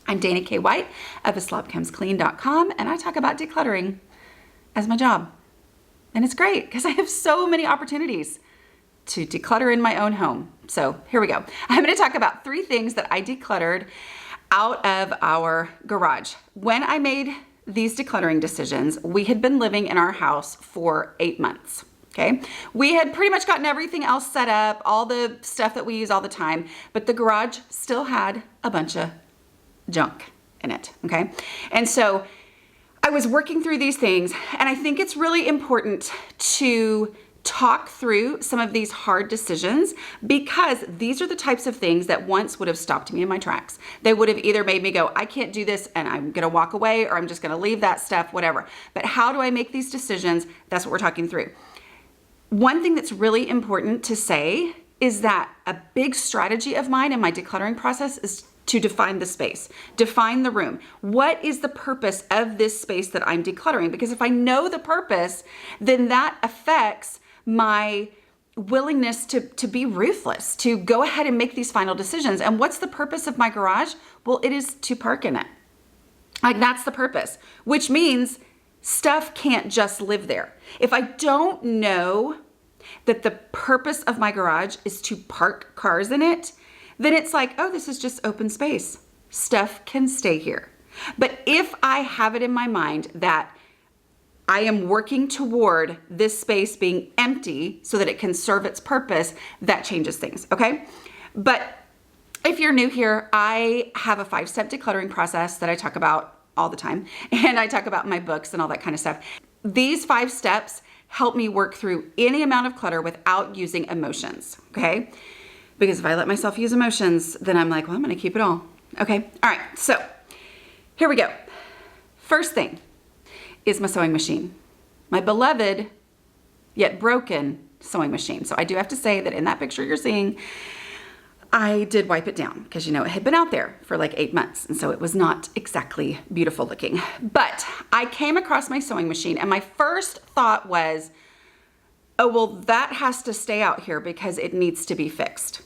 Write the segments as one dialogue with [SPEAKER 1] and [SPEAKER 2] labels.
[SPEAKER 1] I'm Dana K. White of aslopcomesclean.com, and I talk about decluttering as my job. And it's great because I have so many opportunities to declutter in my own home. So here we go. I'm going to talk about 3 things that I decluttered out of our garage. When I made these decluttering decisions, we had been living in our house for 8 months. Okay. We had pretty much gotten everything else set up, all the stuff that we use all the time, but the garage still had a bunch of junk in it. Okay. And so I was working through these things, and I think it's really important to talk through some of these hard decisions because these are the types of things that once would have stopped me in my tracks. They would have either made me go, I can't do this and I'm going to walk away, or I'm just going to leave that stuff, whatever. But how do I make these decisions? That's what we're talking through. One thing that's really important to say is that a big strategy of mine in my decluttering process is to define the space, define the room. What is the purpose of this space that I'm decluttering? Because if I know the purpose, then that affects my willingness to be ruthless, to go ahead and make these final decisions. And what's the purpose of my garage? Well, it is to park in it. Like, that's the purpose, which means stuff can't just live there. If I don't know that the purpose of my garage is to park cars in it, then it's like, oh, this is just open space. Stuff can stay here. But if I have it in my mind that I am working toward this space being empty so that it can serve its purpose, that changes things, okay? But if you're new here, I have a 5-step decluttering process that I talk about all the time, and I talk about in my books and all that kind of stuff. These 5 steps help me work through any amount of clutter without using emotions, okay? Because if I let myself use emotions, then I'm like, well, I'm gonna keep it all. Okay, all right, so here we go. First thing is my sewing machine. My beloved, yet broken sewing machine. So I do have to say that in that picture you're seeing, I did wipe it down because, you know, it had been out there for like 8 months. And so it was not exactly beautiful looking. But I came across my sewing machine and my first thought was, oh, well, that has to stay out here because it needs to be fixed.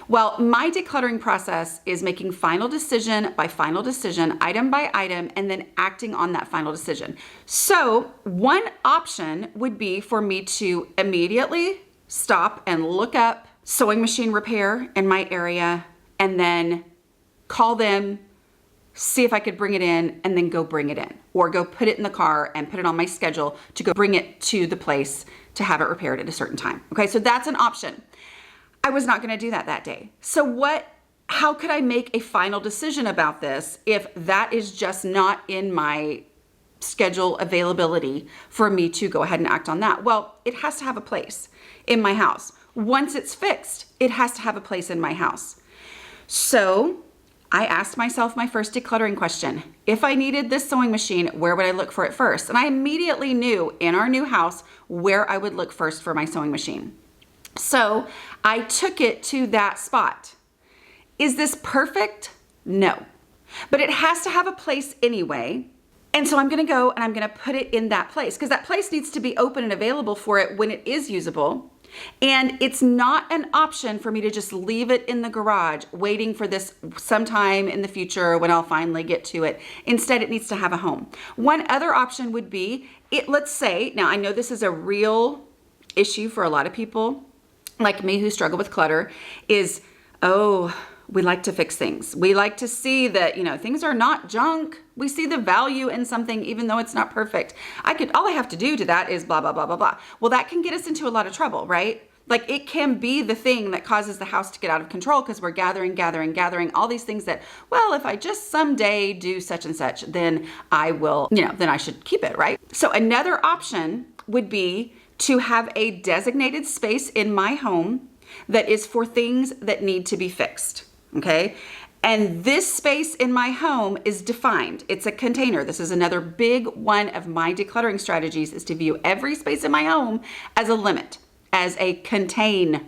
[SPEAKER 1] Well, my decluttering process is making final decision by final decision, item by item, and then acting on that final decision. So one option would be for me to immediately stop and look up sewing machine repair in my area and then call them, see if I could bring it in, and then go bring it in, or go put it in the car and put it on my schedule to go bring it to the place to have it repaired at a certain time. Okay, so that's an option. I was not going to do that day. So how could I make a final decision about this if that is just not in my schedule availability for me to go ahead and act on that? Well, it has to have a place in my house. Once it's fixed, it has to have a place in my house. So I asked myself my first decluttering question. If I needed this sewing machine, where would I look for it first? And I immediately knew in our new house where I would look first for my sewing machine. So I took it to that spot. Is this perfect? No, but it has to have a place anyway. And so I'm going to go and I'm going to put it in that place because that place needs to be open and available for it when it is usable. And it's not an option for me to just leave it in the garage waiting for this sometime in the future when I'll finally get to it. Instead, it needs to have a home. One other option would be, let's say, now I know this is a real issue for a lot of people like me who struggle with clutter, is, oh, we like to fix things. We like to see that, you know, things are not junk. We see the value in something even though it's not perfect. All I have to do to that is blah, blah, blah, blah, blah. Well, that can get us into a lot of trouble, right? Like, it can be the thing that causes the house to get out of control because we're gathering all these things that, well, if I just someday do such and such, then I will, then I should keep it, right? So another option would be to have a designated space in my home that is for things that need to be fixed, okay? And this space in my home is defined. It's a container. This is another big one of my decluttering strategies, is to view every space in my home as a limit, as a container,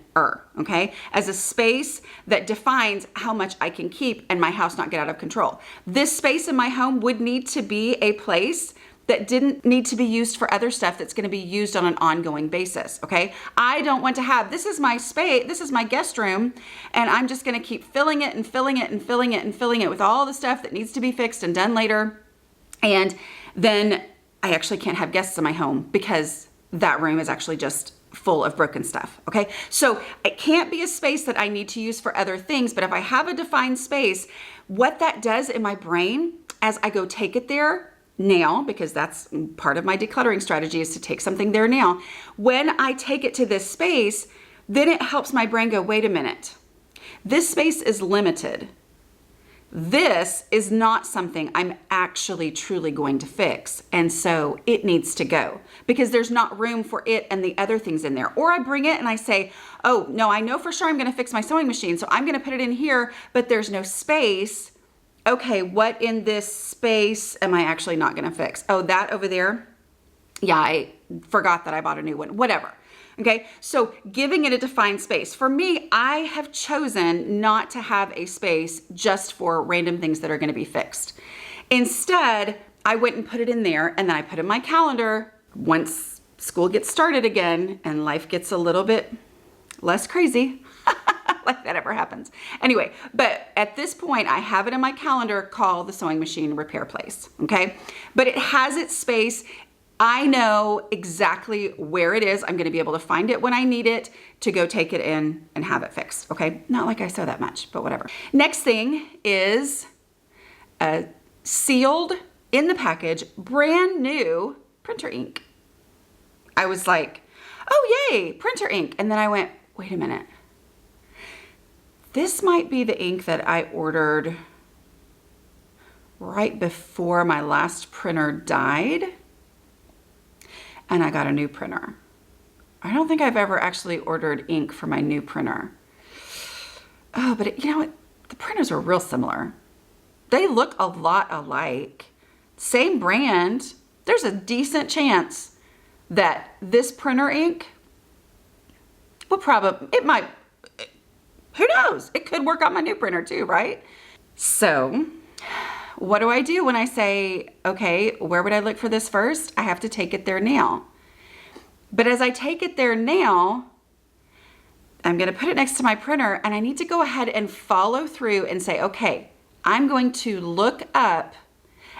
[SPEAKER 1] okay? As a space that defines how much I can keep and my house not get out of control. This space in my home would need to be a place that didn't need to be used for other stuff that's going to be used on an ongoing basis, okay? I don't want to have, this is my space, this is my guest room, and I'm just going to keep filling it and filling it and filling it and filling it with all the stuff that needs to be fixed and done later. And then I actually can't have guests in my home because that room is actually just full of broken stuff, okay? So it can't be a space that I need to use for other things, but if I have a defined space, what that does in my brain as I go take it there now, because that's part of my decluttering strategy is to take something there now. When I take it to this space, then it helps my brain go, wait a minute, this space is limited. This is not something I'm actually truly going to fix. And so it needs to go because there's not room for it and the other things in there. Or I bring it and I say, oh no, I know for sure I'm going to fix my sewing machine. So I'm going to put it in here, but there's no space. Okay, what in this space am I actually not going to fix? Oh, that over there. Yeah, I forgot that I bought a new one, whatever. Okay, so giving it a defined space. For me, I have chosen not to have a space just for random things that are going to be fixed. Instead, I went and put it in there, and then I put in my calendar once school gets started again and life gets a little bit less crazy, like that ever happens. Anyway, but at this point, I have it in my calendar called the sewing machine repair place, okay? But it has its space. I know exactly where it is. I'm going to be able to find it when I need it to go take it in and have it fixed. Okay. Not like I sew that much, but whatever. Next thing is a sealed in the package, brand new printer ink. I was like, oh yay, printer ink. And then I went, wait a minute. This might be the ink that I ordered right before my last printer died. And I got a new printer. I don't think I've ever actually ordered ink for my new printer. Oh, but you know what? The printers are real similar. They look a lot alike. Same brand. There's a decent chance that this printer ink will probably, it might, who knows? It could work on my new printer too, right? So what do I do when I say, okay, where would I look for this first? I have to take it there now. But as I take it there now, I'm going to put it next to my printer and I need to go ahead and follow through and say, okay, I'm going to look up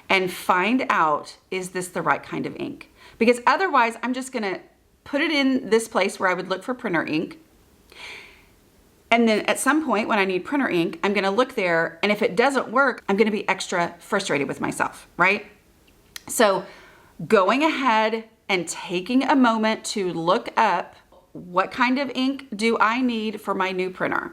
[SPEAKER 1] and find out, is this the right kind of ink? Because otherwise I'm just going to put it in this place where I would look for printer ink. And then at some point when I need printer ink, I'm going to look there. And if it doesn't work, I'm going to be extra frustrated with myself, right? So going ahead and taking a moment to look up what kind of ink do I need for my new printer.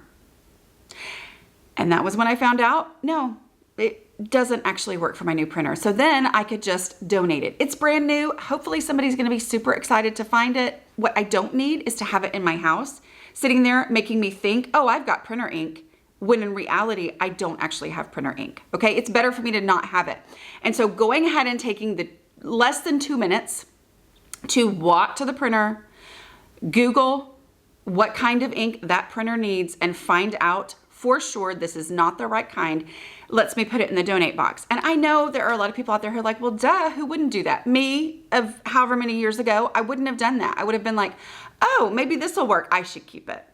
[SPEAKER 1] And that was when I found out, no, it doesn't actually work for my new printer. So then I could just donate it. It's brand new. Hopefully somebody's going to be super excited to find it. What I don't need is to have it in my house, sitting there making me think, oh, I've got printer ink, when in reality, I don't actually have printer ink. Okay, it's better for me to not have it. And so going ahead and taking the less than 2 minutes to walk to the printer, Google what kind of ink that printer needs and find out for sure this is not the right kind, lets me put it in the donate box. And I know there are a lot of people out there who are like, well, duh, who wouldn't do that? Me, of however many years ago, I wouldn't have done that. I would have been like, oh, maybe this will work. I should keep it.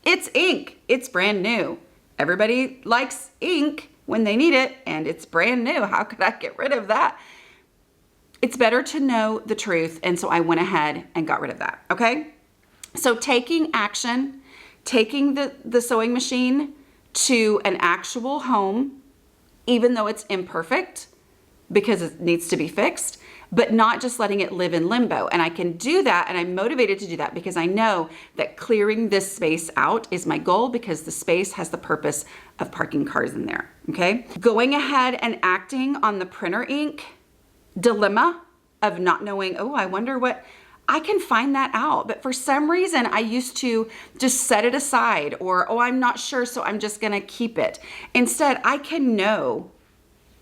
[SPEAKER 1] It's ink. It's brand new. Everybody likes ink when they need it, and it's brand new. How could I get rid of that? It's better to know the truth, and so I went ahead and got rid of that, okay? So taking action, taking the sewing machine to an actual home, even though it's imperfect because it needs to be fixed, but not just letting it live in limbo. And I can do that, and I'm motivated to do that because I know that clearing this space out is my goal, because the space has the purpose of parking cars in there, okay? Going ahead and acting on the printer ink dilemma of not knowing, oh, I wonder what, I can find that out. But for some reason, I used to just set it aside, or, oh, I'm not sure, so I'm just gonna keep it. Instead, I can know,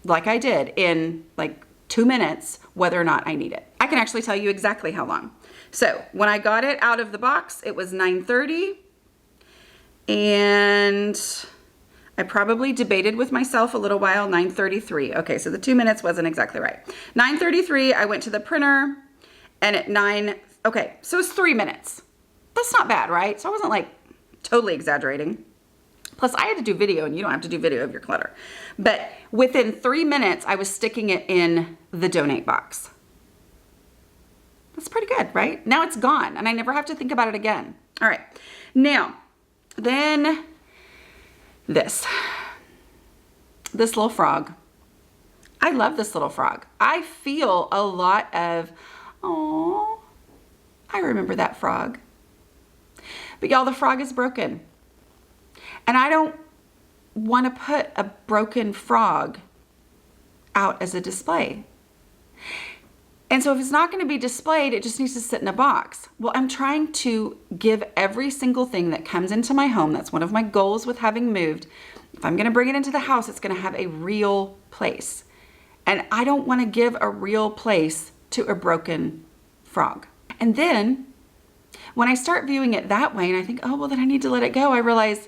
[SPEAKER 1] like I did in like 2 minutes, whether or not I need it. I can actually tell you exactly how long. So when I got it out of the box, it was 9:30, and I probably debated with myself a little while, 9:33. Okay, so the 2 minutes wasn't exactly right. 9:33, I went to the printer, and at 9, okay, so it's 3 minutes. That's not bad, right? So I wasn't like totally exaggerating. Plus, I had to do video, and you don't have to do video of your clutter. But within 3 minutes, I was sticking it in the donate box. That's pretty good, right? Now it's gone, and I never have to think about it again. All right, now, then this little frog. I love this little frog. I feel a lot of, oh, I remember that frog. But y'all, the frog is broken. And I don't want to put a broken frog out as a display. And so if it's not going to be displayed, it just needs to sit in a box. Well, I'm trying to give every single thing that comes into my home. That's one of my goals with having moved. If I'm going to bring it into the house, it's going to have a real place. And I don't want to give a real place to a broken frog. And then when I start viewing it that way and I think, oh, well, then I need to let it go, I realize,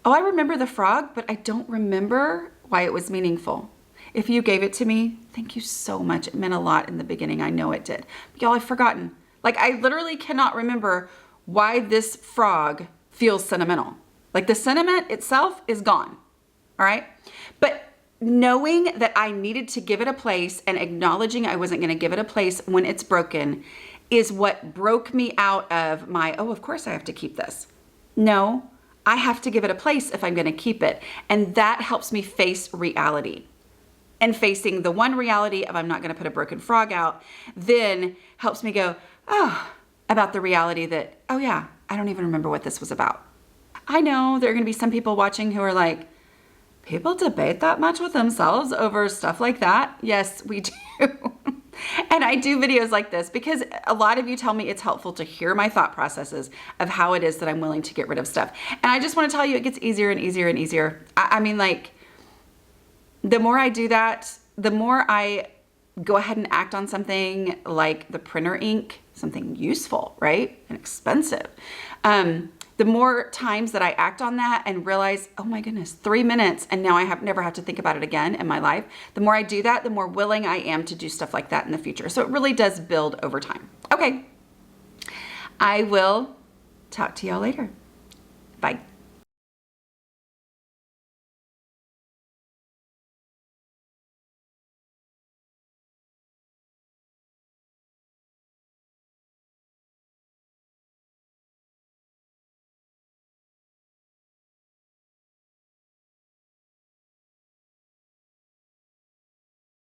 [SPEAKER 1] oh, I remember the frog, but I don't remember why it was meaningful. If you gave it to me, thank you so much. It meant a lot in the beginning. I know it did. But y'all, I've forgotten. Like, I literally cannot remember why this frog feels sentimental. Like, the sentiment itself is gone. All right? But knowing that I needed to give it a place and acknowledging I wasn't going to give it a place when it's broken is what broke me out of my, oh, of course I have to keep this. No, I have to give it a place if I'm going to keep it. And that helps me face reality. And facing the one reality of I'm not going to put a broken frog out then helps me go, oh, about the reality that, oh yeah, I don't even remember what this was about. I know there are going to be some people watching who are like, people debate that much with themselves over stuff like that. Yes, we do. And I do videos like this because a lot of you tell me it's helpful to hear my thought processes of how it is that I'm willing to get rid of stuff. And I just want to tell you, it gets easier and easier and easier. I mean, like, the more I do that, the more I go ahead and act on something like the printer ink, something useful, right? And expensive. The more times that I act on that and realize, oh my goodness, 3 minutes, and now I never have to think about it again in my life. The more I do that, the more willing I am to do stuff like that in the future. So it really does build over time. Okay. I will talk to y'all later. Bye.